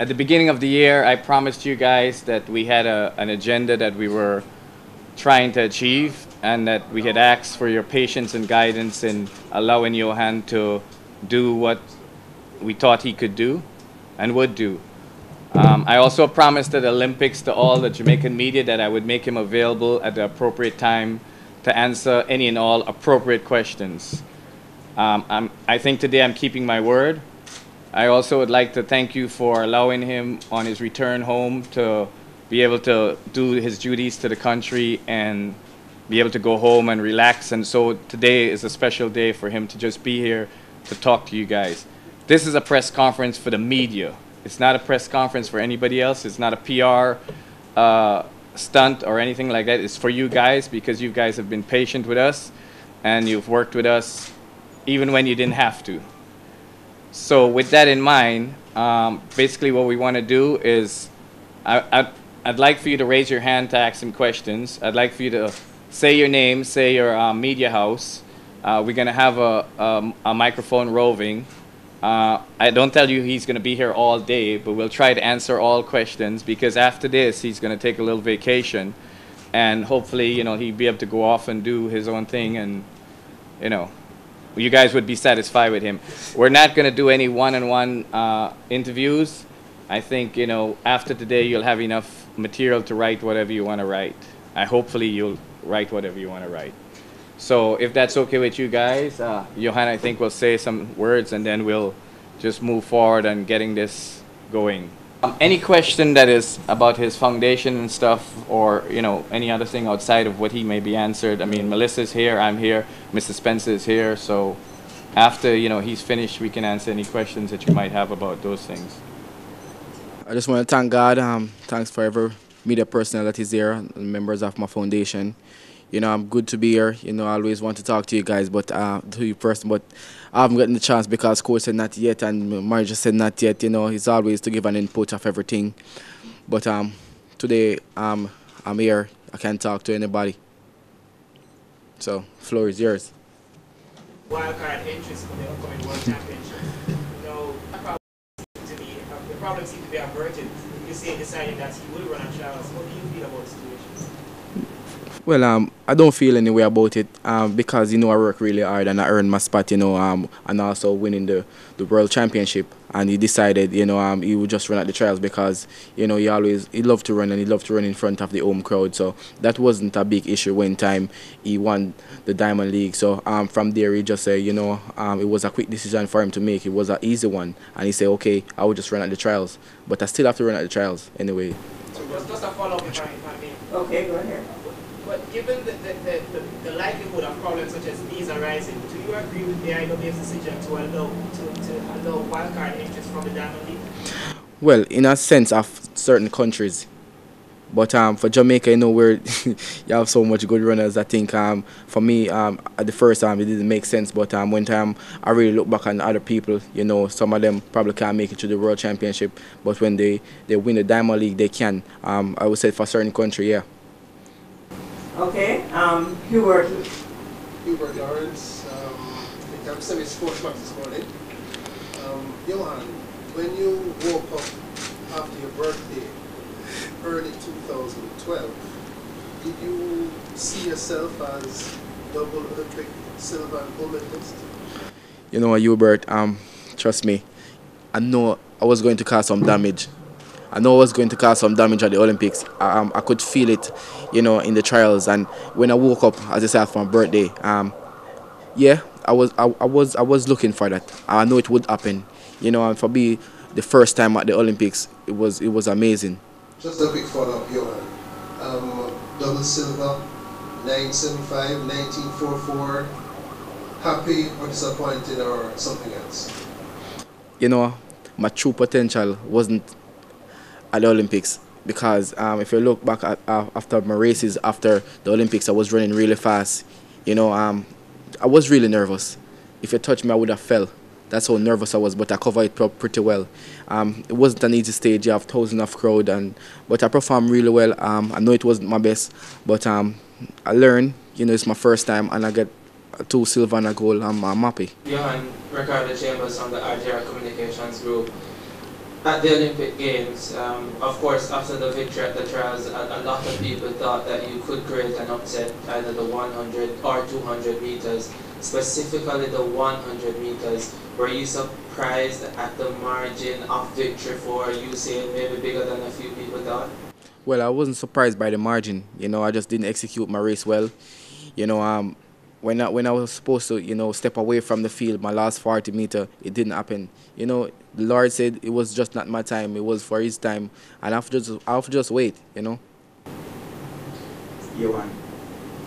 At the beginning of the year, I promised you guys that we had an agenda that we were trying to achieve, and that we had asked for your patience and guidance in allowing Yohan to do what we thought he could do and would do. I also promised at the Olympics to all the Jamaican media that I would make him available at the appropriate time to answer any and all appropriate questions. I think today I'm keeping my word. I also would like to thank you for allowing him on his return home to be able to do his duties to the country and be able to go home and relax. And so today is a special day for him to just be here to talk to you guys. This is a press conference for the media. It's not a press conference for anybody else. It's not a PR stunt or anything like that. It's for you guys, because you guys have been patient with us and you've worked with us even when you didn't have to. So with that in mind, basically what we want to do is I'd like for you to raise your hand to ask some questions. I'd like for you to say your name, say your media house. We're going to have a microphone roving. I don't tell you he's going to be here all day, but we'll try to answer all questions, because after this he's going to take a little vacation, and hopefully, you know, he'll be able to go off and do his own thing, and, you know, you guys would be satisfied with him. We're not going to do any one-on-one interviews. I think, you know, after today you'll have enough material to write whatever you want to write. Hopefully you'll write whatever you want to write. So if that's okay with you guys, Yohan, I think, will say some words, and then we'll just move forward and getting this going. Any question that is about his foundation and stuff, or, you know, any other thing outside of what he may be answered. I mean, Melissa's here, I'm here, Mr. Spencer is here, so after, you know, he's finished, we can answer any questions that you might have about those things. I just want to thank God. Thanks for every media personnel that is here, and members of my foundation. You know, I'm good to be here. You know, I always want to talk to you guys, but to you person, but I haven't gotten the chance because coach said not yet and manager said not yet. You know, it's always to give an input of everything. But today I'm here. I can't talk to anybody. So, floor is yours. Wildcard interest for the upcoming World Championship. You know, the problem seems to be averted. You say deciding that he will run a trials. What do you feel about the situation? Well, I don't feel any way about it because, you know, I work really hard and I earned my spot, you know, and also winning the World Championship. And he decided, you know, he would just run at the trials because, you know, he loved to run, and he loved to run in front of the home crowd. So that wasn't a big issue when time he won the Diamond League. So from there he just said, you know, it was a quick decision for him to make. It was an easy one. And he said, okay, I will just run at the trials. But I still have to run at the trials anyway. So just a follow-up if I may. Okay, go ahead. But given the likelihood of problems such as these arising, do you agree with the IWF's decision to allow wildcard interest from the Diamond League? Well, in a sense of certain countries. But for Jamaica, you know, where you have so much good runners, I think for me, at the first time, it didn't make sense. But when I really look back on other people, you know, some of them probably can't make it to the World Championship. But when they win the Diamond League, they can. I would say for certain country, yeah. Okay, Hubert. Hubert Lawrence, I think I'm semi-sports back this morning. Yohan, when you woke up after your birthday, early 2012, did you see yourself as double Olympic silver and gold medalist? You know, Hubert, trust me, I know I was going to cause some damage. I know I was going to cause some damage at the Olympics. I could feel it, you know, in the trials. And when I woke up, as I said, for my birthday, yeah, I was looking for that. I know it would happen, you know. And for me, the first time at the Olympics, it was amazing. Just a quick follow-up, Yohan. Double silver, 975, 1944. Happy or disappointed or something else? You know, my true potential wasn't at the Olympics, because if you look back at after my races after the Olympics, I was running really fast. You know, I was really nervous. If you touched me, I would have fell. That's how nervous I was, but I covered it pretty well. It wasn't an easy stage. You have thousands of crowd, but I performed really well. I know it wasn't my best, but I learned. You know, it's my first time, and I get 2 silver and a gold. I'm happy. Yohan, Ricardo Chambers from the RTR Communications Group. At the Olympic Games, of course, after the victory at the trials, a lot of people thought that you could create an upset, either the 100 or 200 meters, specifically the 100 meters. Were you surprised at the margin of victory for Usain, maybe bigger than a few people thought? Well, I wasn't surprised by the margin. I just didn't execute my race well. You know, when I was supposed to, step away from the field, my last 40 meter, it didn't happen. The Lord said it was just not my time. It was for His time, and I have to just wait. Yohan,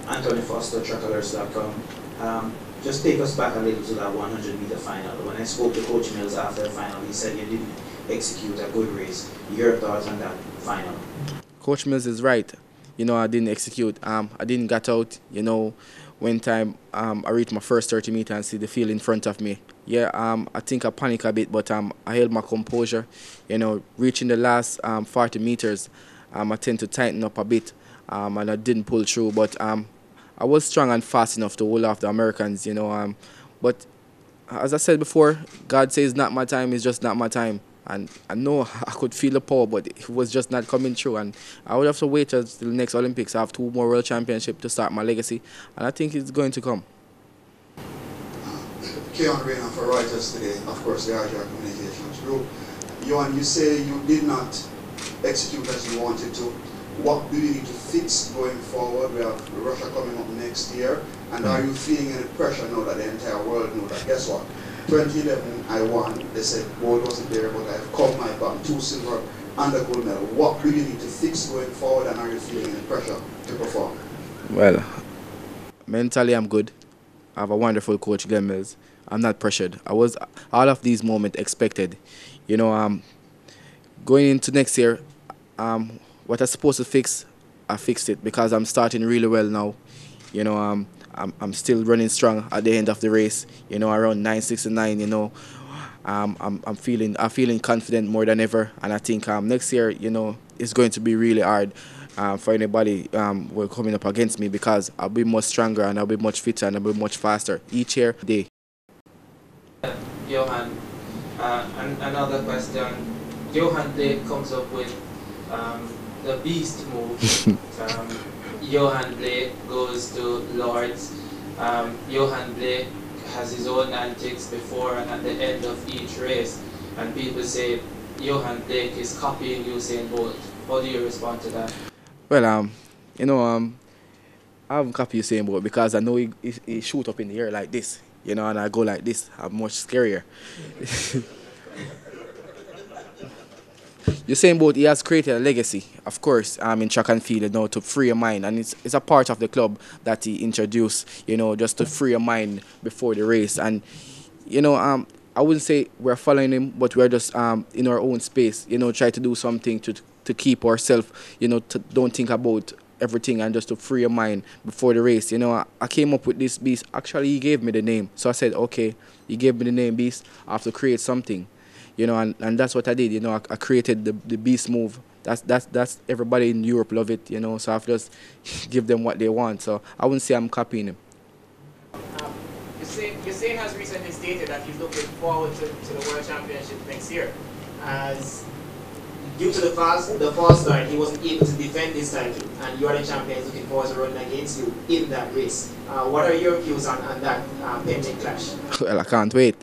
Anthony Foster, Trackalers.com. Just take us back a little to that 100-meter final. When I spoke to Coach Mills after the final, he said you didn't execute a good race. Your thoughts on that final? Coach Mills is right. I didn't execute. I didn't get out. When time I reached my first 30 meter and see the field in front of me. Yeah, I think I panicked a bit, but I held my composure. Reaching the last 40 meters, I tend to tighten up a bit, and I didn't pull through. But I was strong and fast enough to hold off the Americans. But as I said before, God says not my time. It's just not my time. And I know I could feel the power, but it was just not coming through. And I would have to wait until the next Olympics. I have 2 more World Championships to start my legacy, and I think it's going to come. Keon Rayner for Reuters today, of course, the RJR Communications Group. Yohan, you say you did not execute as you wanted to. What do you need to fix going forward? We have Russia coming up next year. And are you feeling any pressure now that the entire world knows that, guess what? 2011 I won, they said gold wasn't there, but I've come my back, 2 silver and a gold medal. What do you need to fix going forward, and are you feeling any pressure to perform? Well, mentally I'm good. I have a wonderful coach, Glenn Mills. I'm not pressured. All of these moments expected. Going into next year, what I'm supposed to fix, I fixed it because I'm starting really well now. I'm still running strong at the end of the race. Around 9:69. I'm feeling confident more than ever, and I think next year, it's going to be really hard for anybody who are coming up against me, because I'll be much stronger and I'll be much fitter and I'll be much faster each year, day. Yohan, another question. Yohan Blake comes up with the Beast move. Yohan Blake goes to Lords. Yohan Blake has his own antics before and at the end of each race, and people say Yohan Blake is copying Usain Bolt. How do you respond to that? Well, I haven't copied Usain Bolt because I know he shoot up in the air like this, and I go like this. I'm much scarier. Usain Bolt, he has created a legacy, of course, in track and field, to free your mind, and it's a part of the club that he introduced, just to free your mind before the race. And I wouldn't say we're following him, but we're just in our own space, try to do something to keep ourselves, to don't think about everything and just to free your mind before the race. I came up with this Beast. Actually, he gave me the name, so I said, okay, he gave me the name Beast. I have to create something. And that's what I did. I created the Beast move. That's everybody in Europe love it. So I've just give them what they want. So I wouldn't say I'm copying him. Usain has recently stated that he's looking forward to the World Championship next year, as due to the false start, he wasn't able to defend this title, and you are the champions looking forward to running against you in that race. What are your views on that pending clash? Well, I can't wait.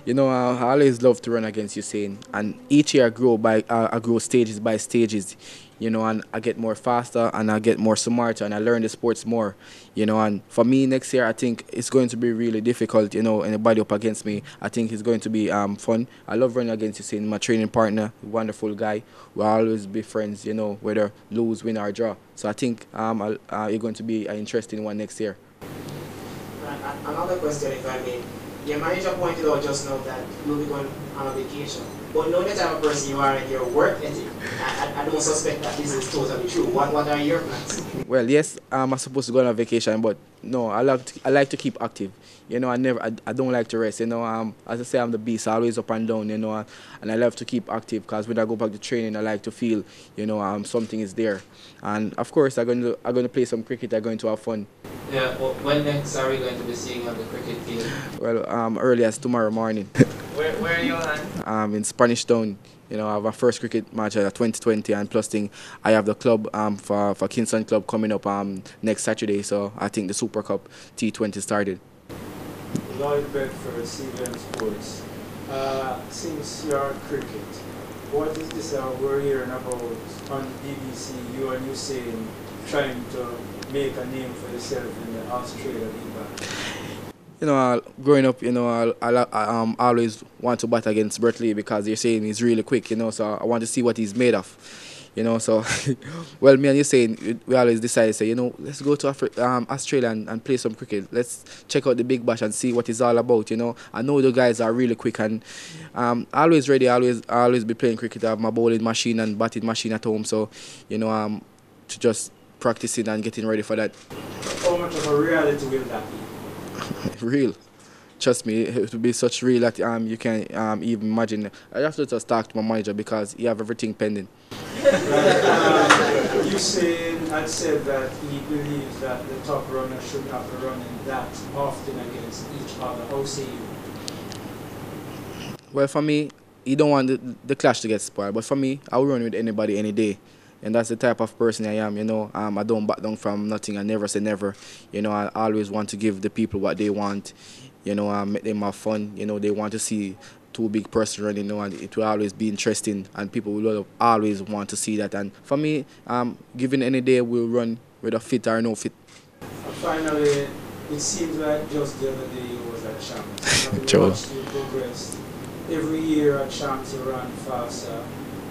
I always love to run against Usain, and each year I grow stages by stages. And I get more faster and I get more smarter and I learn the sports more. And for me next year, I think it's going to be really difficult. Anybody up against me, I think it's going to be fun. I love running against Usain, my training partner, wonderful guy. We'll always be friends. Whether lose, win or draw. So I think it's going to be an interesting one next year. Another question, if I may. Your manager pointed out just now that you'll be going on a vacation. But knowing the type of person you are and your work ethic, I don't suspect that this is totally true. What are your plans? Well, yes, I'm supposed to go on a vacation, but no, I like to keep active. I don't like to rest. As I say, I'm the beast, always up and down. And I love to keep active, because when I go back to training, I like to feel, something is there. And of course, I'm going to play some cricket. I'm going to have fun. Yeah. Well, when next are we going to be seeing on the cricket field? Well, early as tomorrow morning. Where are you on? In Spanish Town. You know, I have my first cricket match at 2020, and plus thing, I have the club for Kingston club coming up next Saturday. So I think the Super Cup T20 started. Lloyd Bedford, CBN Sports. Since you are cricket, what is this we're hearing about on BBC? You and Usain trying to make a name for yourself in the Australia League. You know, growing up, you know, I always want to bat against Brett Lee because you're saying he's really quick, you know, so I want to see what he's made of, you know, so, well, me and you saying, we always decide to say, you know, let's go to Australia and play some cricket. Let's check out the Big Bash and see what it's all about, you know. I know the guys are really quick and always ready, always be playing cricket. I have my bowling machine and batting machine at home, so, you know, to just practicing and getting ready for that. How much of a reality will that be? Real. Trust me, it will be such real that you can even imagine. I have to just talk to my manager because he have everything pending. Usain had said that he believes that the top runner should not be running that often against each other. How say you? Well, for me, you don't want the clash to get spoiled. But for me, I will run with anybody any day. And that's the type of person I am, you know. I don't back down from nothing. I never say never. You know, I always want to give the people what they want. You know, make them have fun. You know, they want to see two big person running, you know, and it will always be interesting. And people will always want to see that. And for me, given any day, we'll run whether fit or no fit. Finally, it seems like just the other day you was at Champs. True. You progressed. Every year at Champs you run faster.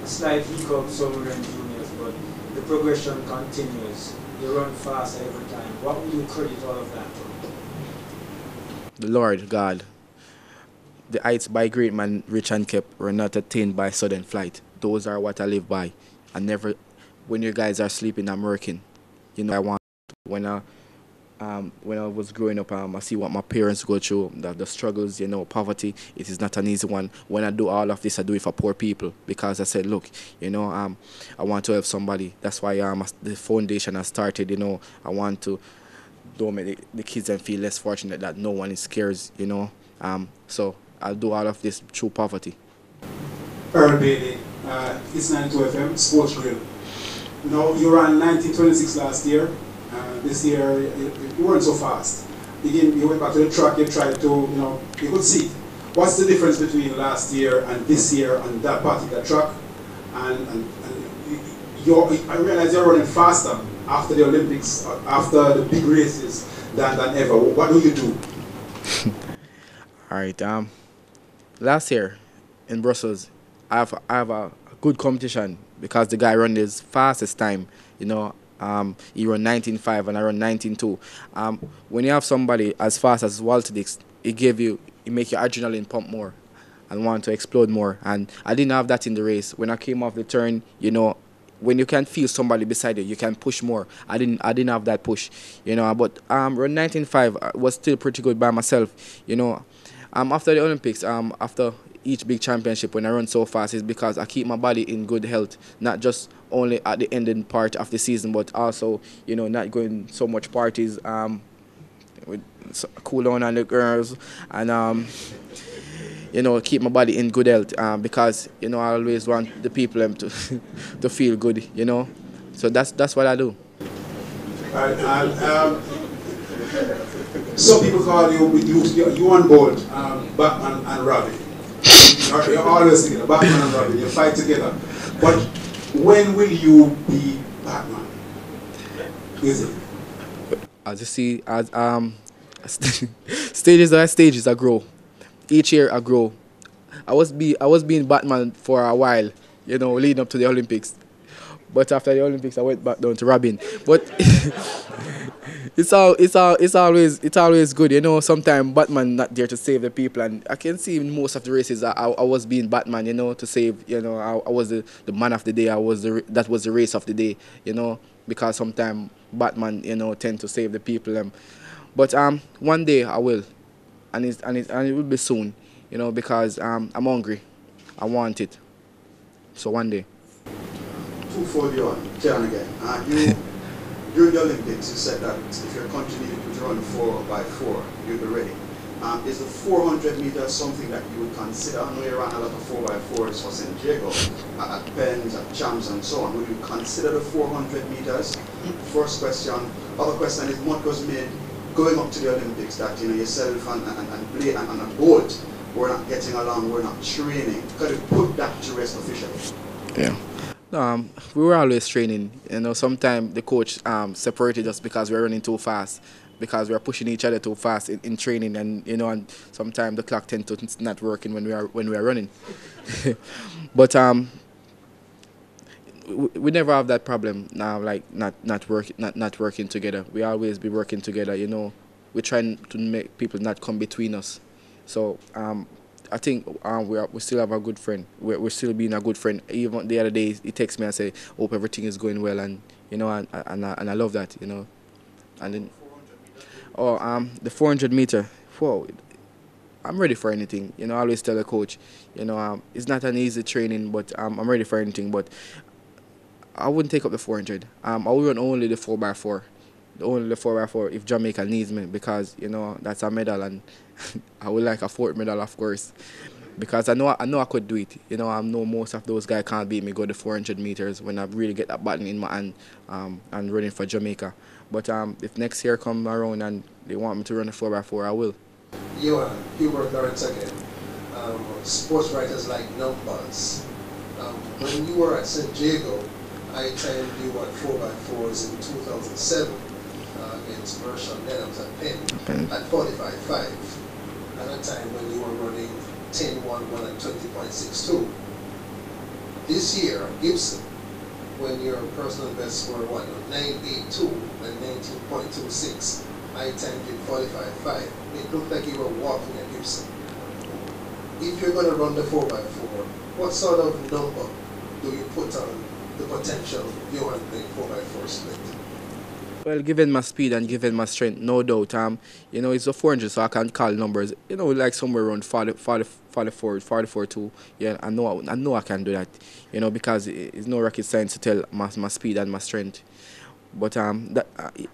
A slight hiccup somewhere in juniors, but the progression continues. You run faster every time. What would you credit all of that to? The Lord God. The heights by great man rich and kept were not attained by sudden flight. Those are what I live by. I never, when you guys are sleeping, I'm working. You know, I want when I was growing up, I see what my parents go through, the struggles, you know, poverty. It is not an easy one. When I do all of this, I do it for poor people because I said, look, you know, I want to help somebody. That's why the foundation I started, you know. I want to don't make the kids and feel less fortunate that no one is scared, you know. So I'll do all of this through poverty. Earl Bailey, it's 92 FM, Sports Grill. You know, you ran 1926 last year. This year, you weren't so fast. You went back to the track, you tried to, you know, you could see. What's the difference between last year and this year on that particular track? And I realize you're running faster after the Olympics, after the big races than ever. What do you do? All right. Last year in Brussels, I have a good competition because the guy run his fastest time. You know, he run 19.5 and I run 19.2. When you have somebody as fast as Walter Dix, it make your adrenaline pump more and want to explode more. And I didn't have that in the race. When I came off the turn, you know, when you can feel somebody beside you, you can push more. I didn't have that push, you know. But run 19.5 was still pretty good by myself, you know. After the Olympics, after each big championship, when I run so fast, is because I keep my body in good health, not just only at the ending part of the season, but also, you know, not going so much parties, with cool down on the girls, and you know, keep my body in good health, because, you know, I always want the people to to feel good, you know. So that's what I do. Some people call you on board, Batman and Robin. You're always together, Batman and Robin. You fight together. But when will you be Batman? Is it? As you see, as stages I grow. Each year I grow. I was being Batman for a while, you know, leading up to the Olympics. But after the Olympics, I went back down to Robin. But it's always good, you know. Sometimes Batman not there to save the people, and I can see in most of the races I was being Batman, you know, to save. You know, I was the man of the day. That was the race of the day, you know, because sometimes Batman, you know, tend to save the people. But one day I will, and it will be soon, you know, because I'm hungry. I want it. So one day. 2-4 John again. During the Olympics, you said that if your country needed to run 4x4, you'd be ready. Is the 400 meters something that you would consider? I know you ran a lot of 4x4s for St. Diego, at Pens, at Champs and so on. Would you consider the 400 meters? First question. Other question is, much was made going up to the Olympics that yourself and Blake and a boat we're not getting along, we're not training. Could you put that to rest officially? Yeah. We were always training. Sometimes the coach separated us because we were running too fast, because we were pushing each other too fast in training, and sometimes the clock tends to not working when we are running. But we never have that problem now, like not working together. We always be working together. We're trying to make people not come between us. So I think we still have a good friend. We're still being a good friend. Even the other day, he texts me and say, "Hope everything is going well," and and I love that. And then, the 400 meter. Whoa, I'm ready for anything. I always tell the coach, it's not an easy training, but I'm ready for anything. But I wouldn't take up the 400. I would run only the 4x4. Only the 4x4 if Jamaica needs me, because that's a medal, and I would like a fourth medal, of course, because I know I could do it. I know most of those guys can't beat me go the 400 meters when I really get that button in my hand and running for Jamaica. But if next year come around and they want me to run a 4x4, I will. Yohan, Hubert Lawrence again. Sports writers like numbers. When you were at St. Diego, I timed you at 4x4s in 2007 against Mershon Adams at Penn at 45.5. At a time when you were running 10.11 and 20.62. This year, Gibson, when your personal bests were 9.82 and 19.26, I timed you 45.5. It looked like you were walking at Gibson. If you're going to run the 4x4, what sort of number do you put on the potential Yohan Blake 4x4 split? Well, given my speed and given my strength, no doubt. It's a 400, so I can call numbers. Like somewhere around 44, Yeah, I know I can do that. Because it's no rocket science to tell my speed and my strength. But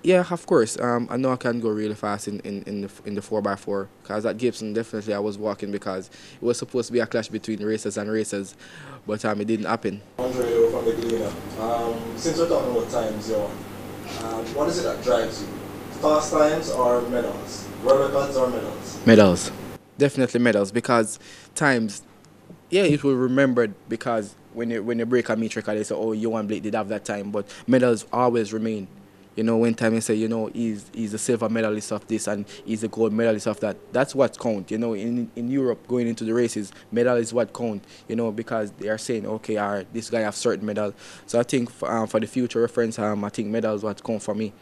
yeah, of course. I know I can go really fast in the 4x4. Because at Gibson, definitely I was walking, because it was supposed to be a clash between racers and racers, but it didn't happen. Andre from the Galena. Since we're talking about times, what is it that drives you? Fast times or medals? Records or medals? Medals. Definitely medals, because times, yeah, it will remember, because when you break a meet record, they say, oh, Yohan Blake did have that time, but medals always remain. When time you say, he's a silver medalist of this and he's a gold medalist of that, that's what counts. In Europe, going into the races, medal is what counts, because they are saying, okay, all right, this guy have certain medal. So I think for the future reference, I think medal is what count for me.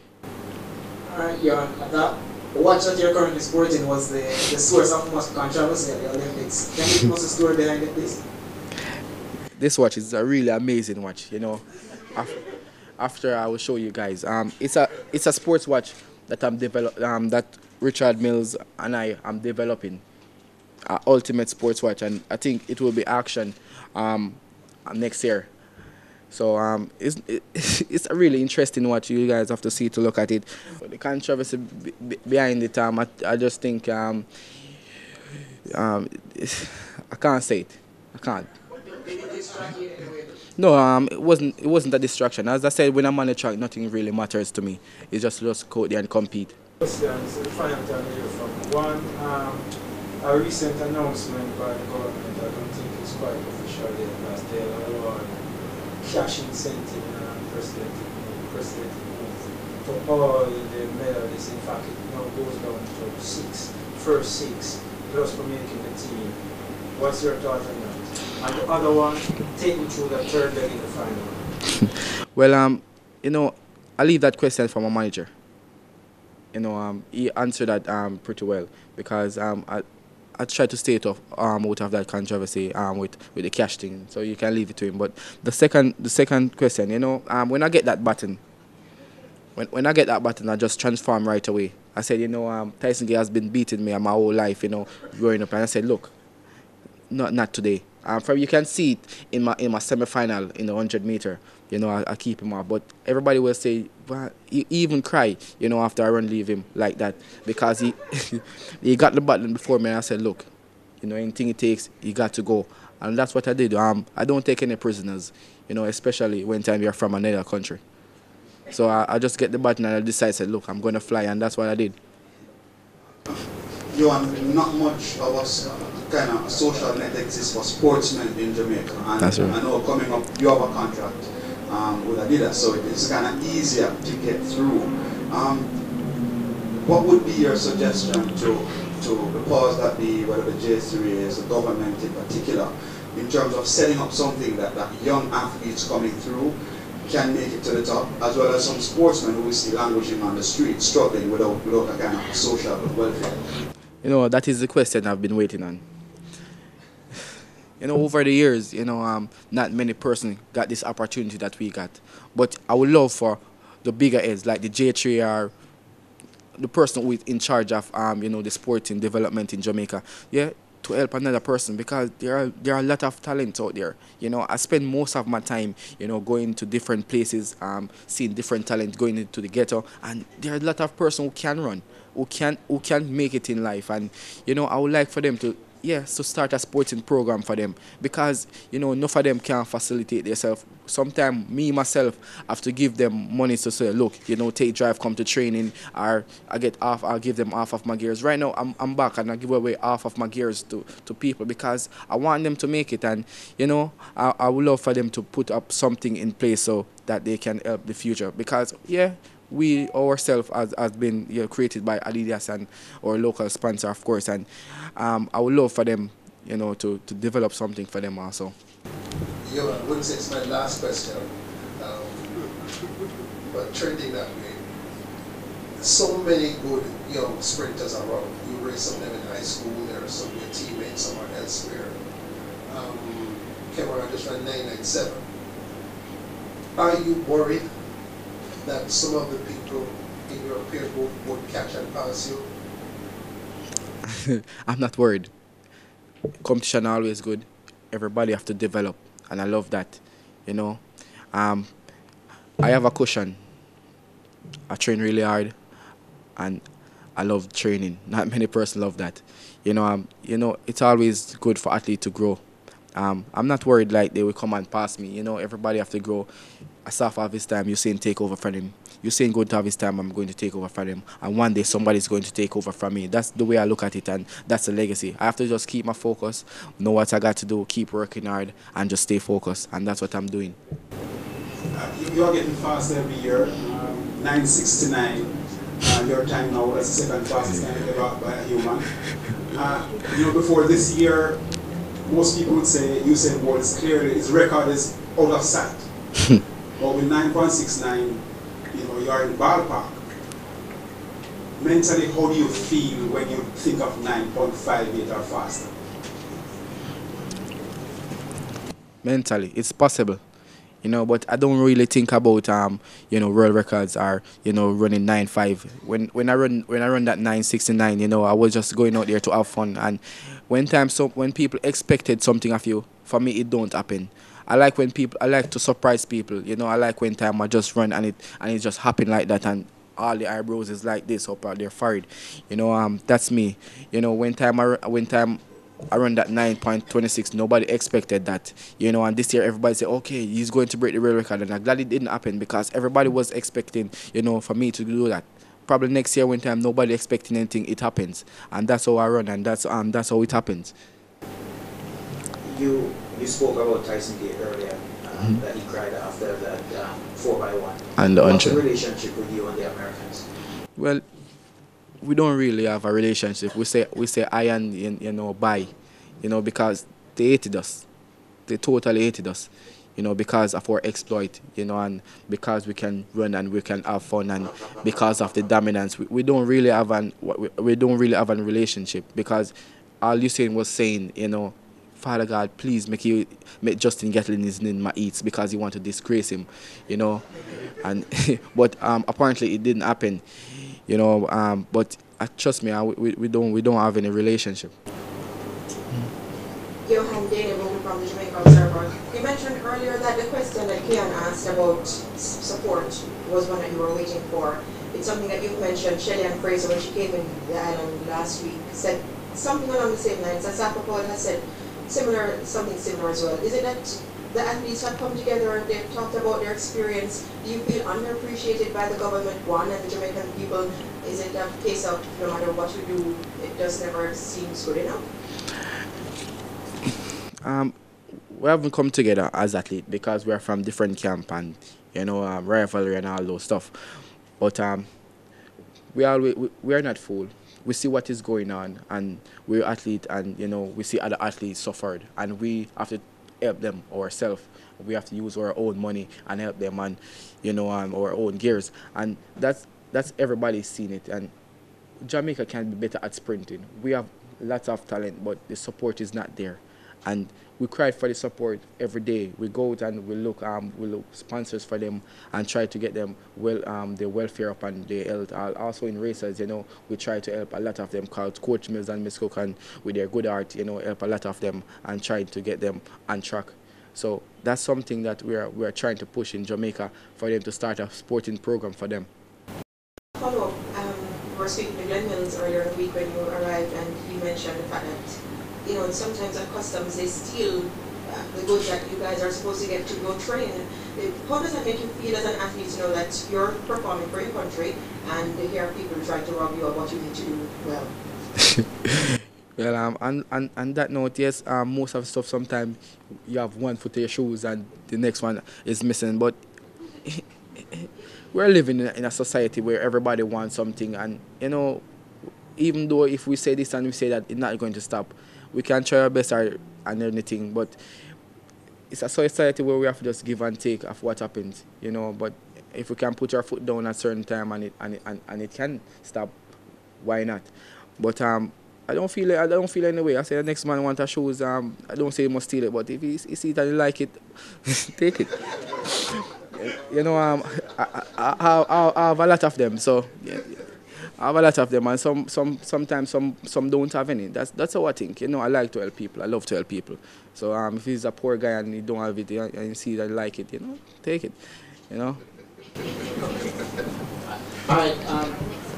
All right, yeah, that watch that you're currently sporting was the source of most controversy at the Olympics. Can you give us a story behind it, please? This watch is a really amazing watch, After I will show you guys. It's a sports watch that I'm that Richard Mills and I am developing. Ultimate sports watch, and I think it will be action next year. So it's a really interesting watch. You guys have to see to look at it. The controversy behind it, I just think I can't say it. I can't. No, it wasn't a distraction. As I said, when I'm on the track, nothing really matters to me. It's just go there and compete. Questions, the final time here from one, a recent announcement by the government. I don't think it's quite official yet. Last day, allowed cash incentive president for all the medalists. In fact, it now goes down to first six, plus for making the team. What's your thought on that? And the other one, take me through the third leg in the final. Well, I leave that question for my manager. He answered that pretty well, because I tried to stay out of that controversy with the cash thing. So you can leave it to him. But the second question, when I get that button, when I get that button, I just transform right away. I said, Tyson Gay has been beating me my whole life, growing up, and I said, look, not today. You can see it in my semi-final in the 100 meter. you know, I keep him off. But everybody will say, well, he even cry, you know, after I run leave him like that because he he got the button before me and I said, look, you know, anything it takes, you got to go. And that's what I did. I don't take any prisoners, you know, especially when time you're from another country. So I just get the button and I decide, said, look, I'm going to fly, and that's what I did. Yohan, not much of us kind of social net exists for sportsmen in Jamaica. And that's right. I know coming up, you have a contract with Adidas, so it's kind of easier to get through. What would be your suggestion to the powers that be, whether the J3 is, the government in particular, in terms of setting up something that young athletes coming through can make it to the top, as well as some sportsmen who we see languishing on the street, struggling without a kind of social welfare? You know, that is the question I've been waiting on. You know, over the years, you know, not many persons got this opportunity that we got. But I would love for the bigger heads, like the J3 or the person who is in charge of, you know, the sporting development in Jamaica, yeah, to help another person, because there are a lot of talent out there. You know, I spend most of my time, you know, going to different places, seeing different talent, going into the ghetto, and there are a lot of persons who can run, who can make it in life. And you know, I would like for them to, yes, to start a sporting program for them, because you know, enough of them can't facilitate themselves. Sometimes me myself have to give them money to say, look, you know, take drive, come to training, or I'll give them half of my gears. Right now I'm back and I give away half of my gears to people, because I want them to make it. And you know, I would love for them to put up something in place so that they can help the future, because yeah, we ourselves has been, you know, created by Adidas and our local sponsor, of course, and I would love for them, you know, to develop something for them also. Yeah, I wouldn't say it's my last question, but trending that way. So many good young sprinters around. You raised some of them in high school. There are some of your teammates somewhere elsewhere. Cameron just ran 997. Are you worried that some of the people in your peer group would catch and pass you? I'm not worried. Competition always good. Everybody have to develop, and I love that. You know, I have a cushion. I train really hard, and I love training. Not many persons love that. You know, it's always good for athletes to grow. I'm not worried like they will come and pass me. You know, everybody have to grow. Asaf have his time, Usain take over from him. Usain going to have his time, I'm going to take over from him. And one day somebody's going to take over from me. That's the way I look at it, and that's the legacy. I have to just keep my focus, know what I got to do, keep working hard, and just stay focused. And that's what I'm doing. You are getting faster every year. 9:69. Your time now is the second fastest time ever by a human. You know, before this year, most people would say Usain Bolt is clearly, his record is out of sight. But with 9.69, you know, you are in ballpark. Mentally, how do you feel when you think of 9.58 or faster? Mentally, it's possible. You know, but I don't really think about you know, world records or, you know, running 9.5. When I run that 9.69, you know, I was just going out there to have fun. And when people expected something of you, for me it don't happen. I like to surprise people. You know, I like when time I just run and it just happen like that, and all the eyebrows is like this up out there fired. You know, that's me. You know, when time I run that 9.26, nobody expected that. You know, and this year everybody said, okay, he's going to break the world record, and I'm glad it didn't happen, because everybody was expecting, you know, for me to do that. Probably next year when time nobody expecting anything, it happens, and that's how I run, and that's how it happens. You spoke about Tyson Gate earlier, that he cried after that 4x1. And the What's the relationship with you and the Americans? Well, we don't really have a relationship. We say I and, you know, bye, you know, because they hated us. They totally hated us, you know, because of our exploit, you know, and because we can run and we can have fun, and because of the dominance. We don't really have a relationship, because all Usain was saying, you know, Father God, please make Justin Gatlin is in my eats, because he want to disgrace him, you know, and but apparently it didn't happen, you know. But trust me, we don't have any relationship. Yohan Blake from the Jamaica Observer. You mentioned mentioned earlier that the question that Kian asked about support was one that you were waiting for. It's something that you've mentioned. Shelley and Fraser, when she came in the island last week, said something along the same lines. And Sapa Paul has said something similar as well. Is it that the athletes have come together and they've talked about their experience? Do you feel underappreciated by the government, one, and the Jamaican people? Is it a case of no matter what you do, it just never seems good enough? We haven't come together as athletes because we are from different camp and rivalry and all those stuff. But we are not fool. We see what is going on, and we're athletes, and we see other athletes suffered, and we have to help them ourselves. We have to use our own money and help them, and our own gears, and that's everybody's seen it. And Jamaica can be better at sprinting. We have lots of talent, but the support is not there. And we cry for the support every day. We go out and we look sponsors for them and try to get them their welfare up and their health. Also in races, we try to help a lot of them, called Coach Mills and Miss Cook, and with their good heart, help a lot of them and try to get them on track. So that's something that we are trying to push in Jamaica for them to start a sporting program for them. Follow up. We were speaking to Glenn Mills earlier in the week when you arrived, and he mentioned the fact that sometimes at customs they steal the goods that you guys are supposed to get to go train. How does that make you feel as an athlete to know that you're performing for your country and here are people trying to rob you of what you need to do well? Well, on that note, yes, most of the stuff sometimes you have one foot of your shoes and the next one is missing. But we're living in a society where everybody wants something, and even though if we say this and we say that, it's not going to stop. We can try our best and anything, but it's a society where we have to just give and take of what happens, But if we can put our foot down at a certain time and it can stop, why not? But I don't feel any way. I say the next man wants a shoes. I don't say he must steal it, but if he see it and he like it, take it. I have a lot of them, so. Yeah. I have a lot of them, and sometimes some don't have any. That's how I think. I like to help people. I love to help people. So if he's a poor guy and he don't have it and you see that he like it, take it. All right.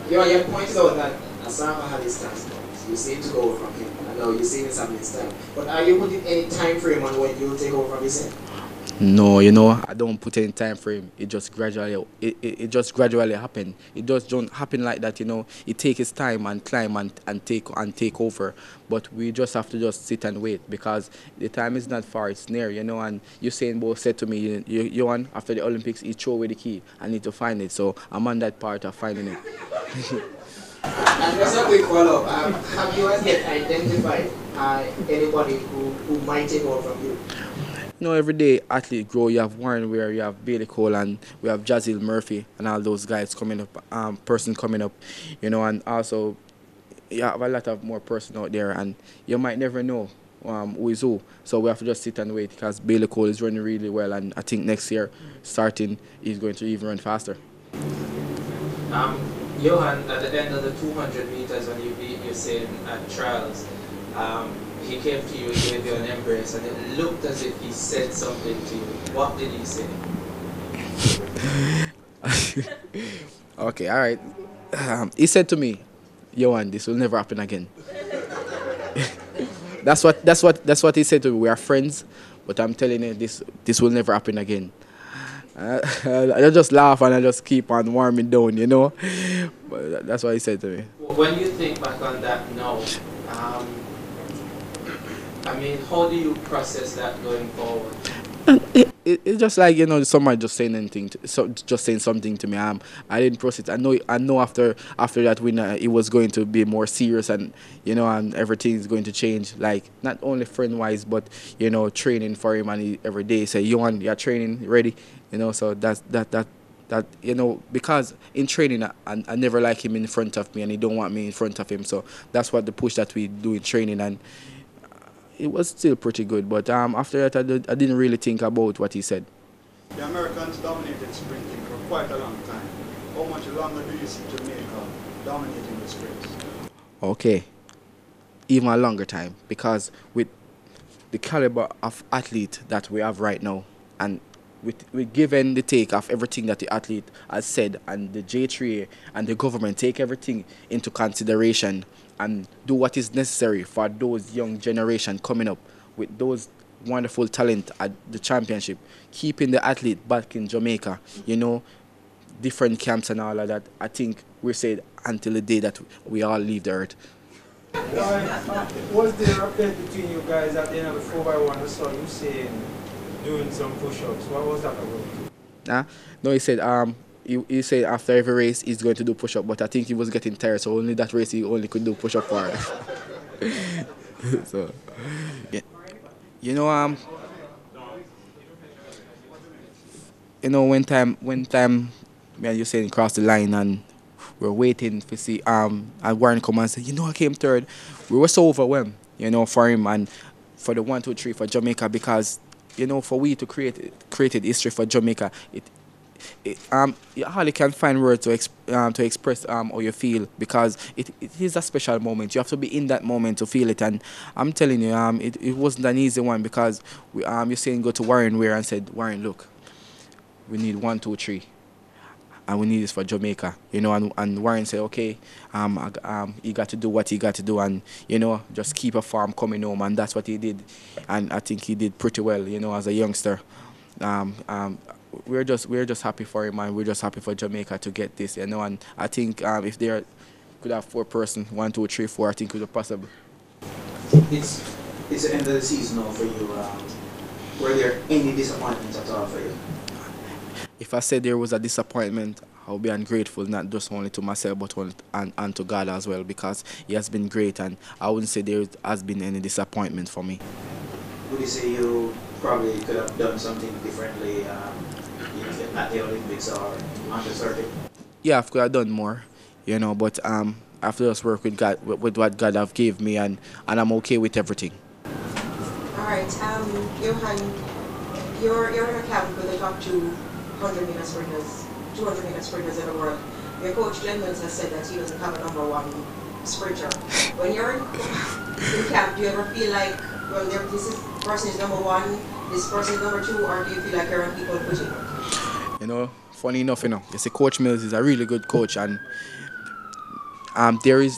You have pointed out that Asama had his stance. You seem to go over from him. I know you see this happening this time. But are you putting any time frame on when you'll take over from his end? No, I don't put any time frame. It just gradually happen. It just don't happen like that, It takes its time and climb and take over. But we just have to just sit and wait because the time is not far, it's near, And Usain Bolt said to me, Yohan, after the Olympics, he threw away the key. I need to find it. So I'm on that part of finding it. And just a quick follow-up. Have you as yet identified anybody who might take over from you? Every day athlete grow. You have Warren Ware, you have Bailey Cole, and we have Jazil Murphy, and all those guys coming up. Person coming up, and also you have a lot of more person out there, and you might never know who is who. So we have to just sit and wait because Bailey Cole is running really well, and I think next year starting he's going to even run faster. Yohan, at the end of the 200 meters when you beat Usain at trials. He came to you, he gave you an embrace, and it looked as if he said something to you. What did he say? Okay, all right. He said to me, Yohan, this will never happen again. That's what he said to me. We are friends, but I'm telling you, this will never happen again. I just laugh and I just keep on warming down, But that's what he said to me. When you think back on that now, how do you process that going forward? It's just like somebody just saying anything, just saying something to me. I didn't process. I know after that win, it was going to be more serious, and and everything is going to change. Like not only friend wise, but training for him, and he, every day say, "Yohan, you're training ready." So that's that. Because in training, I never like him in front of me, and he don't want me in front of him. So that's what the push that we do in training, and it was still pretty good. But after that, I didn't really think about what he said. The Americans dominated sprinting for quite a long time. How much longer do you see Jamaica dominating the sprints? Okay, even a longer time, because with the caliber of athlete that we have right now, and with given the take of everything that the athlete has said, and the J3A and the government take everything into consideration and do what is necessary for those young generation coming up with those wonderful talent at the championship, keeping the athlete back in Jamaica, different camps and all of that. I think we said until the day that we all leave the earth. Was there a bet between you guys at the end of the 4x1? I saw you saying doing some push-ups. What was that about? No, he said he said after every race he's going to do push-up, but I think he was getting tired, so only that race he only could do push-up for. So, yeah. When time me and you saying cross the line and we're waiting to see and Warren come and say, I came third. We were so overwhelmed, for him and for the 1, 2, 3 for Jamaica, because for we to created history for Jamaica, you hardly can find words to express how you feel, because it is a special moment. You have to be in that moment to feel it, and I'm telling you, it wasn't an easy one, because you're saying go to Warren Weir and said, Warren, look, we need 1, 2, 3. And we need this for Jamaica, and Warren said, okay, he got to do what he got to do, and just keep a farm coming home, and that's what he did, and I think he did pretty well, as a youngster. We're just happy for him, and we're just happy for Jamaica to get this, and I think if they could have 4 person, 1, 2, 3, 4, I think it would be possible. It's the end of the season now for you. Were there any disappointments at all for you? If I said there was a disappointment, I would be ungrateful, not just only to myself, but and to God as well, because He has been great, and I wouldn't say there has been any disappointment for me. Would you say you probably could have done something differently, at the Olympics or on the circuit? Yeah, I could have done more, but after just work with God, with what God have gave me, and I'm okay with everything. All right, Yohan, you're in a camp with the top 200 meter sprinters, 200 meter sprinters in the world. Your coach Glenn Mills has said that he doesn't have a number 1 sprinter. When you're in camp, do you ever feel like, well, this person is number 1, this person is number 2, or do you feel like you're on equal footing? Funny enough, you see, Coach Mills is a really good coach, and there is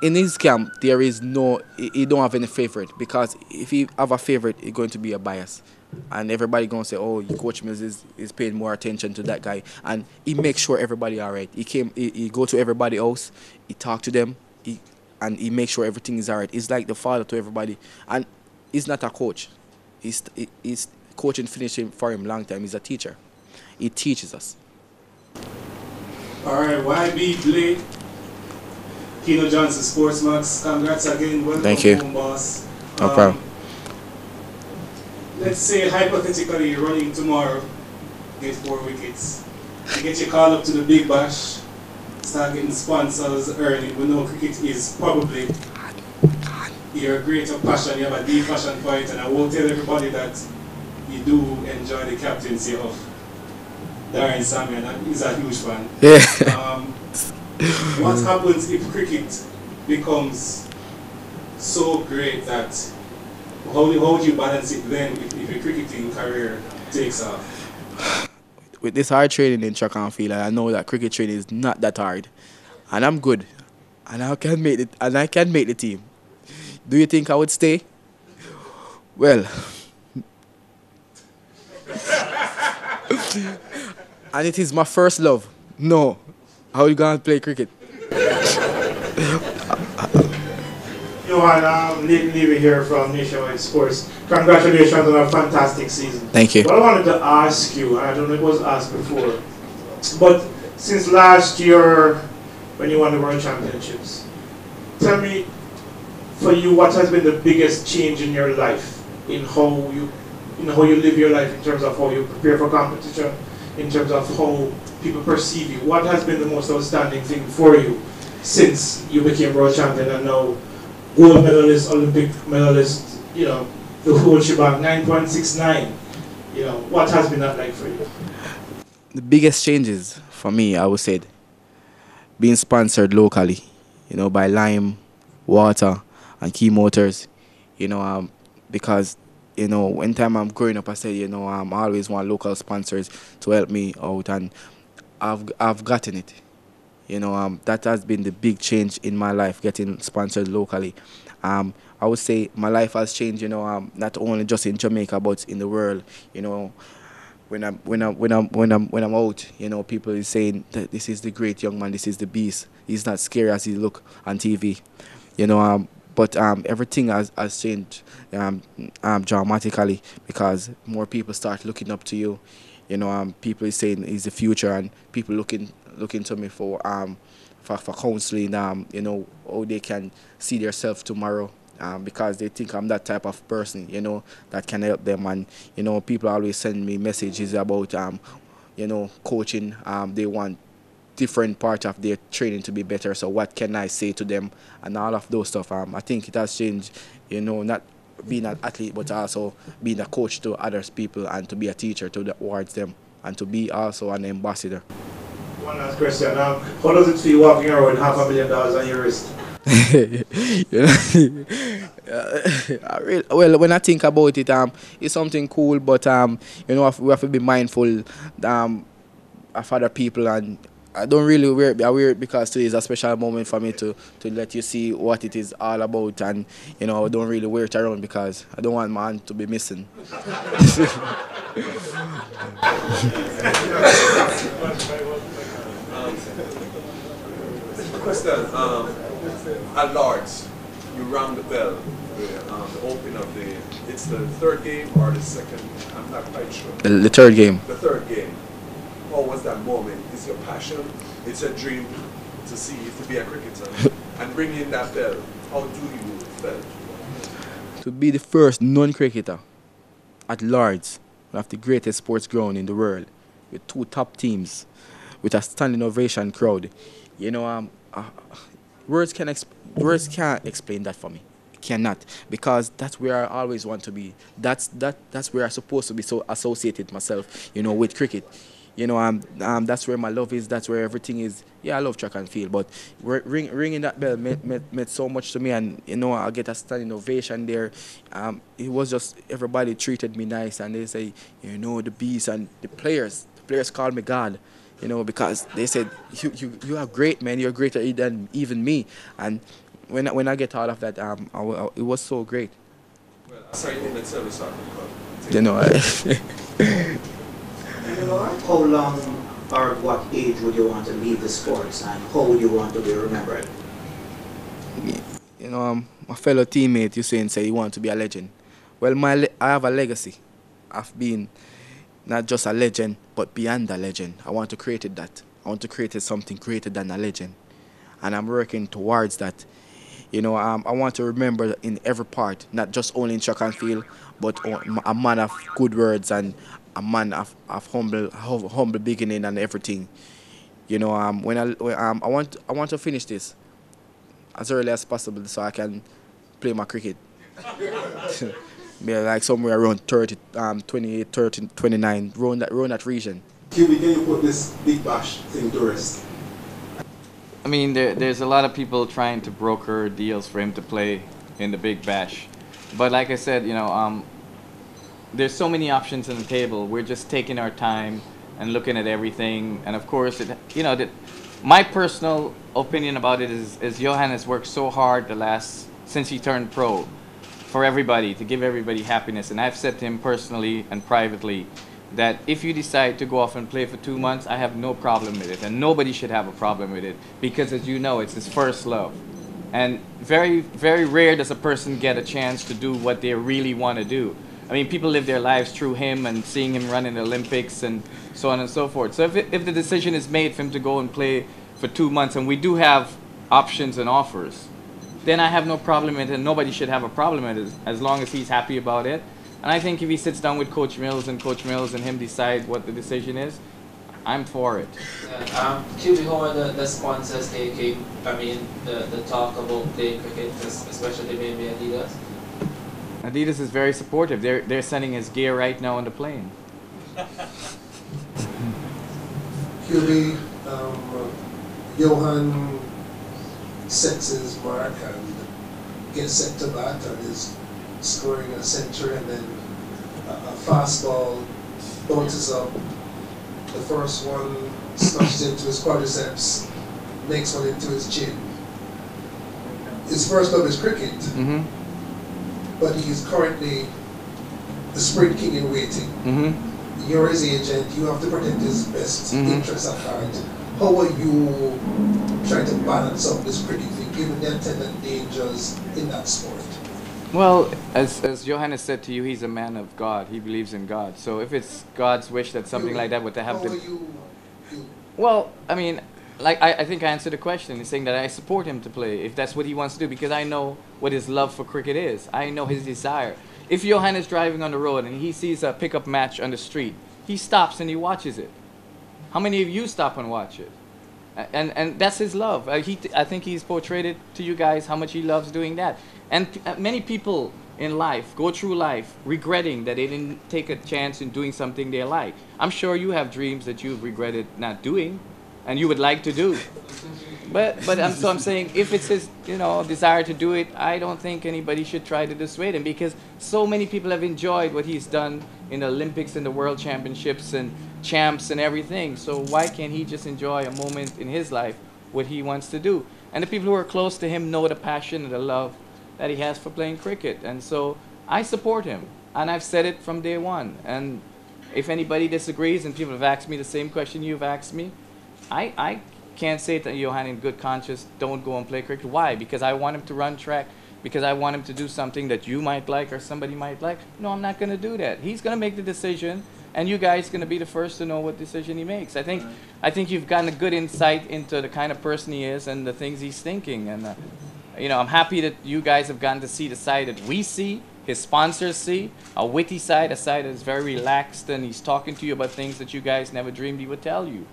in his camp there is no, he don't have any favorite, because if he have a favorite, it's going to be a bias, and everybody going to say, oh, Coach Mills is paying more attention to that guy, and he makes sure everybody all right. He go to everybody else, he talk to them, and he makes sure everything is all right. He's like the father to everybody, and he's not a coach. He's coaching, finishing for him long time. He's a teacher. He teaches us. All right, YB Blake, Keno Johnson, Sportsmax. Congrats again. Welcome. Thank you. Home, boss. No problem. Let's say hypothetically you're running tomorrow, get 4 wickets. You get your call up to the Big Bash, start getting sponsors early. We know cricket is probably your greater passion. You have a deep passion for it, and I will tell everybody that you do enjoy the captaincy of Darren Samian, and he's a huge fan. Yeah. What happens if cricket becomes so great that how do you balance it then if your cricketing career takes off? With this hard training in track and field, I know that cricket training is not that hard, and I'm good, and I can make it, and I can make the team. Do you think I would stay? Well, and it is my first love. No, how you gonna play cricket? Yohan, Nathan Levy here from Nationwide Sports. Congratulations on a fantastic season. Thank you. What I wanted to ask you, I don't know if it was asked before, but since last year when you won the World Championships, tell me, for you, what has been the biggest change in your life, in how you live your life, in terms of how you prepare for competition, in terms of how people perceive you? What has been the most outstanding thing for you since you became world champion and now gold medalist, Olympic medalist, the whole shebang, 9.69, what has been that like for you? The biggest changes for me, I would say, being sponsored locally, by Lime, Water, and Key Motors. because you know, when time I'm growing up, I said, you know, I always want local sponsors to help me out, and I've gotten it. You know, that has been the big change in my life, getting sponsored locally. I would say my life has changed. You know, not only just in Jamaica but in the world. You know, when I'm out, you know, people is saying that this is the great young man, this is the beast. He's not scary as he look on TV. You know, but everything has changed dramatically because more people start looking up to you. You know, people is saying he's the future, and people looking to me for counseling. You know, how they can see themselves tomorrow. Because they think I'm that type of person, you know, that can help them. And you know, people always send me messages about you know, coaching. They want different part of their training to be better. So what can I say to them and all of those stuff? I think it has changed. You know, not being an athlete, but also being a coach to others people and to be a teacher towards them and to be also an ambassador. One last question. How does it feel walking around with $500,000 on your wrist? You know, well, when I think about it, it's something cool, but you know, we have to be mindful of other people, and I don't really wear it because today is a special moment for me to let you see what it is all about, and you know, I don't really wear it around because I don't want my hand to be missing. Question. At Lords, you rang the bell, the opening of it's the third game or the second, I'm not quite sure. The third game. The third game. What was that moment? It's your passion, it's a dream to be a cricketer, and bringing that bell, how do you feel? To be the first non-cricketer at Lords, one of the greatest sports ground in the world, with two top teams, with a standing ovation crowd, you know, words can't explain that for me. Cannot, because that's where I always want to be. That's where I'm supposed to be so associated myself, you know, with cricket. You know, that's where my love is. That's where everything is. Yeah, I love track and field, but ringing that bell meant so much to me, and you know, I get a standing ovation there. It was just everybody treated me nice, and they say, you know, the beast, and the players called me God. You know, because they said, you are great, man. You're greater than even me. And when I get all of that, it was so great. Well, sorry, you didn't tell me something. You know, how long or what age would you want to leave the sports, and how would you want to be remembered? You know, my fellow teammate, you say you want to be a legend. Well, I have a legacy. I've been not just a legend, but beyond a legend. I want to create that. I want to create something greater than a legend. And I'm working towards that. You know, I want to remember in every part, not just only in track and field, but a man of good words and a man of humble beginning and everything. You know, I want to finish this as early as possible so I can play my cricket. Yeah, like somewhere around 30, 28, 30, 29, around that region. Cubie, can you put this big bash thing to rest? I mean, there's a lot of people trying to broker deals for him to play in the Big Bash. But like I said, you know, there's so many options on the table. We're just taking our time and looking at everything. And of course, you know, my personal opinion about it is Yohan has worked so hard since he turned pro, for everybody, to give everybody happiness. And I've said to him personally and privately that if you decide to go off and play for 2 months, I have no problem with it. And nobody should have a problem with it, because as you know, it's his first love. And very, very rare does a person get a chance to do what they really want to do. I mean, people live their lives through him and seeing him run in the Olympics and so on and so forth. So if the decision is made for him to go and play for 2 months, and we do have options and offers, then I have no problem with it, and nobody should have a problem with it as long as he's happy about it. And I think if he sits down with Coach Mills and him decide what the decision is, I'm for it. Cubie, how are the sponsors taking, I mean, the talk about playing cricket, especially maybe Adidas? Adidas is very supportive. They're sending his gear right now on the plane. Cubie, Yohan sets his mark and gets set to bat and is scoring a century, and then a fastball bounces up. The first one smashes into his quadriceps, next one into his chin. His first love is cricket, but he's currently the sprint king in waiting. You're his agent, you have to protect his best interests at heart. How are you trying to balance up this cricket thing, given the attendant dangers in that sport? Well, as Yohan has said to you, he's a man of God. He believes in God. So if it's God's wish that something like that would to happen. How are you? Well, I mean, like I think I answered the question. He's saying that I support him to play if that's what he wants to do, because I know what his love for cricket is. I know his desire. If Yohan is driving on the road and he sees a pickup match on the street, he stops and he watches it. How many of you stop and watch it? And that's his love. I think he's portrayed it to you guys how much he loves doing that. And many people in life go through life regretting that they didn't take a chance in doing something they like. I'm sure you have dreams that you've regretted not doing and you would like to do. But I'm saying if it's his desire to do it, I don't think anybody should try to dissuade him, because so many people have enjoyed what he's done in the Olympics and the World Championships and champs and everything. So why can't he just enjoy a moment in his life what he wants to do? And the people who are close to him know the passion and the love that he has for playing cricket. And so I support him, and I've said it from day one. And if anybody disagrees, and people have asked me the same question you've asked me, I can't say to Yohan in good conscience, don't go and play cricket. Why? Because I want him to run track, because I want him to do something that you might like or somebody might like. No, I'm not going to do that. He's going to make the decision, and you guys are going to be the first to know what decision he makes. I think you've gotten a good insight into the kind of person he is and the things he's thinking. And I'm happy that you guys have gotten to see the side that we see, his sponsors see, a witty side, a side that is very relaxed, and he's talking to you about things that you guys never dreamed he would tell you.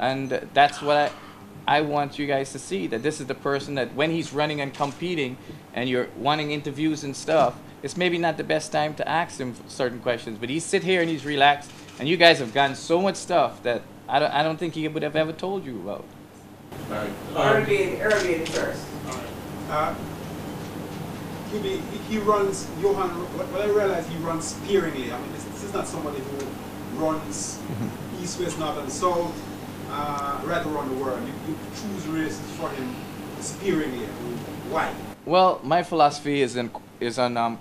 And that's what I want you guys to see, that this is the person that when he's running and competing and you're wanting interviews and stuff, it's maybe not the best time to ask him certain questions, but he's sit here and he's relaxed, and you guys have gotten so much stuff that I don't think he would have ever told you about. Early first. He runs, Yohan, what I realize, he runs sparingly. I mean, this is not somebody who runs east, west, north, and south right around the world. You choose races for him sparingly. Why? Well, my philosophy is on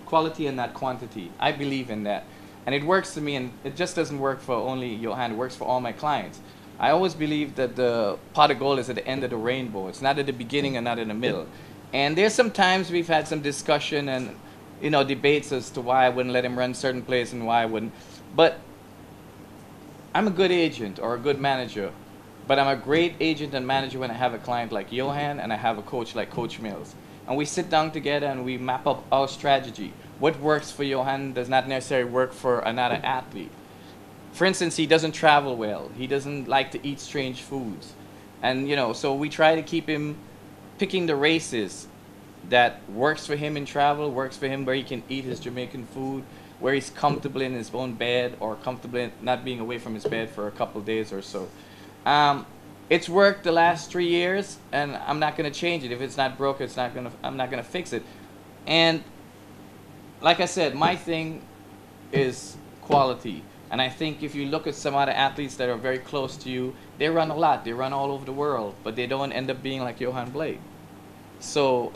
quality and not quantity. I believe in that. And it works to me, and it just doesn't work for only Yohan, it works for all my clients. I always believe that the pot of gold is at the end of the rainbow. It's not at the beginning and not in the middle. And there's some times we've had some discussion and debates as to why I wouldn't let him run certain places and why I wouldn't. But I'm a good agent or a good manager. But I'm a great agent and manager when I have a client like Yohan and I have a coach like Coach Mills. And we sit down together and we map up our strategy. What works for Yohan does not necessarily work for another athlete. For instance, he doesn't travel well. He doesn't like to eat strange foods. And, so we try to keep him picking the races that works for him in travel, works for him where he can eat his Jamaican food, where he's comfortable in his own bed or comfortable in not being away from his bed for a couple of days or so. It's worked the last 3 years, and I'm not going to change it. If it's not broke, I'm not going to fix it. And like I said, my thing is quality. And I think if you look at some other athletes that are very close to you, they run a lot. They run all over the world, but they don't end up being like Yohan Blake. So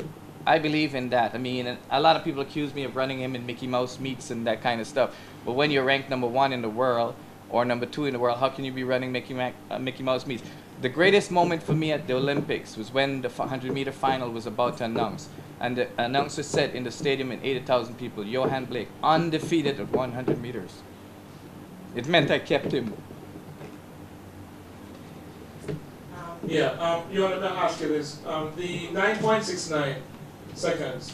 I believe in that. I mean, a lot of people accuse me of running him in Mickey Mouse meets and that kind of stuff. But when you're ranked #1 in the world or #2 in the world, how can you be running Mickey Mouse meets? The greatest moment for me at the Olympics was when the 100-meter final was about to announce. And the announcer said in the stadium in 80,000 people, Yohan Blake, undefeated at 100 meters. It meant I kept him. Yeah, you want to ask you this. The 9.69 seconds,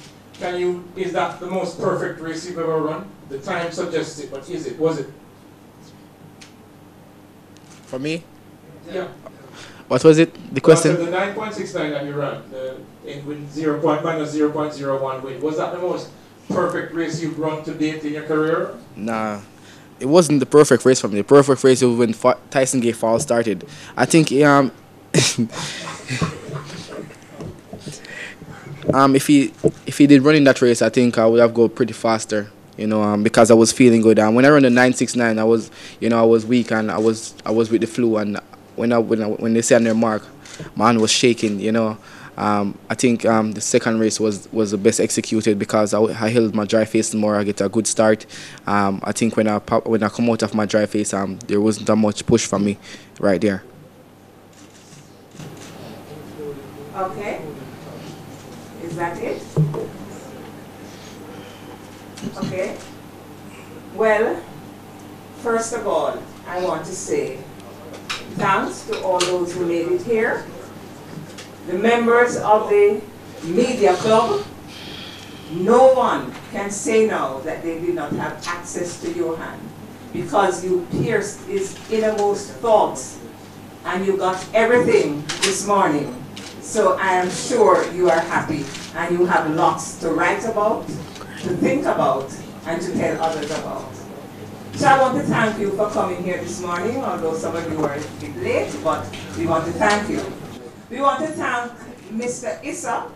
is that the most perfect race you've ever run? The time suggests it, but was it? For me? Yeah. What was it? The question? The 9.69 that you ran, with -0.01 win, was that the most perfect race you've run to date in your career? Nah. It wasn't the perfect race for me. The perfect race was when Tyson Gay Fall started. I think If he did run in that race, I think I would have gone pretty faster. Because I was feeling good. And when I ran the 9.69, I was weak and I was with the flu. And when they say on their mark, my hand was shaking. I think the second race was the best executed because I held my dry face more. I get a good start. I think when I come out of my dry face, there wasn't that much push from me right there. Okay. Is that it? Okay. Well, first of all, I want to say thanks to all those who made it here, the members of the media club. No one can say now that they did not have access to Yohan because you pierced his innermost thoughts and you got everything this morning. So I am sure you are happy and you have lots to write about, to think about, and to tell others about. So I want to thank you for coming here this morning, although some of you were a bit late, but we want to thank you. We want to thank Mr. Issa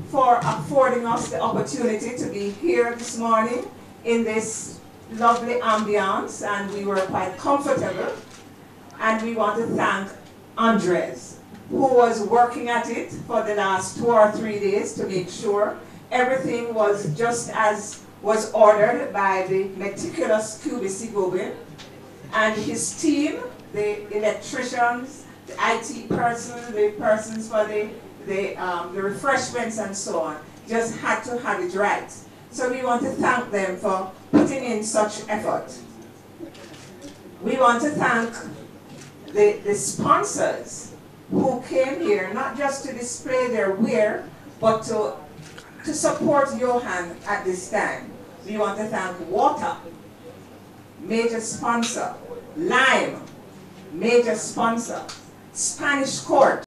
for affording us the opportunity to be here this morning in this lovely ambiance, and we were quite comfortable. And we want to thank Andres, who was working at it for the last 2 or 3 days to make sure everything was just as was ordered by the meticulous Cubie Seegobin and his team, the electricians, the IT persons, the persons for the refreshments and so on, just had to have it right. So we want to thank them for putting in such effort. We want to thank the sponsors who came here not just to display their wear, but to support Yohan at this time. We want to thank Water, major sponsor, Lime, major sponsor, Spanish Court.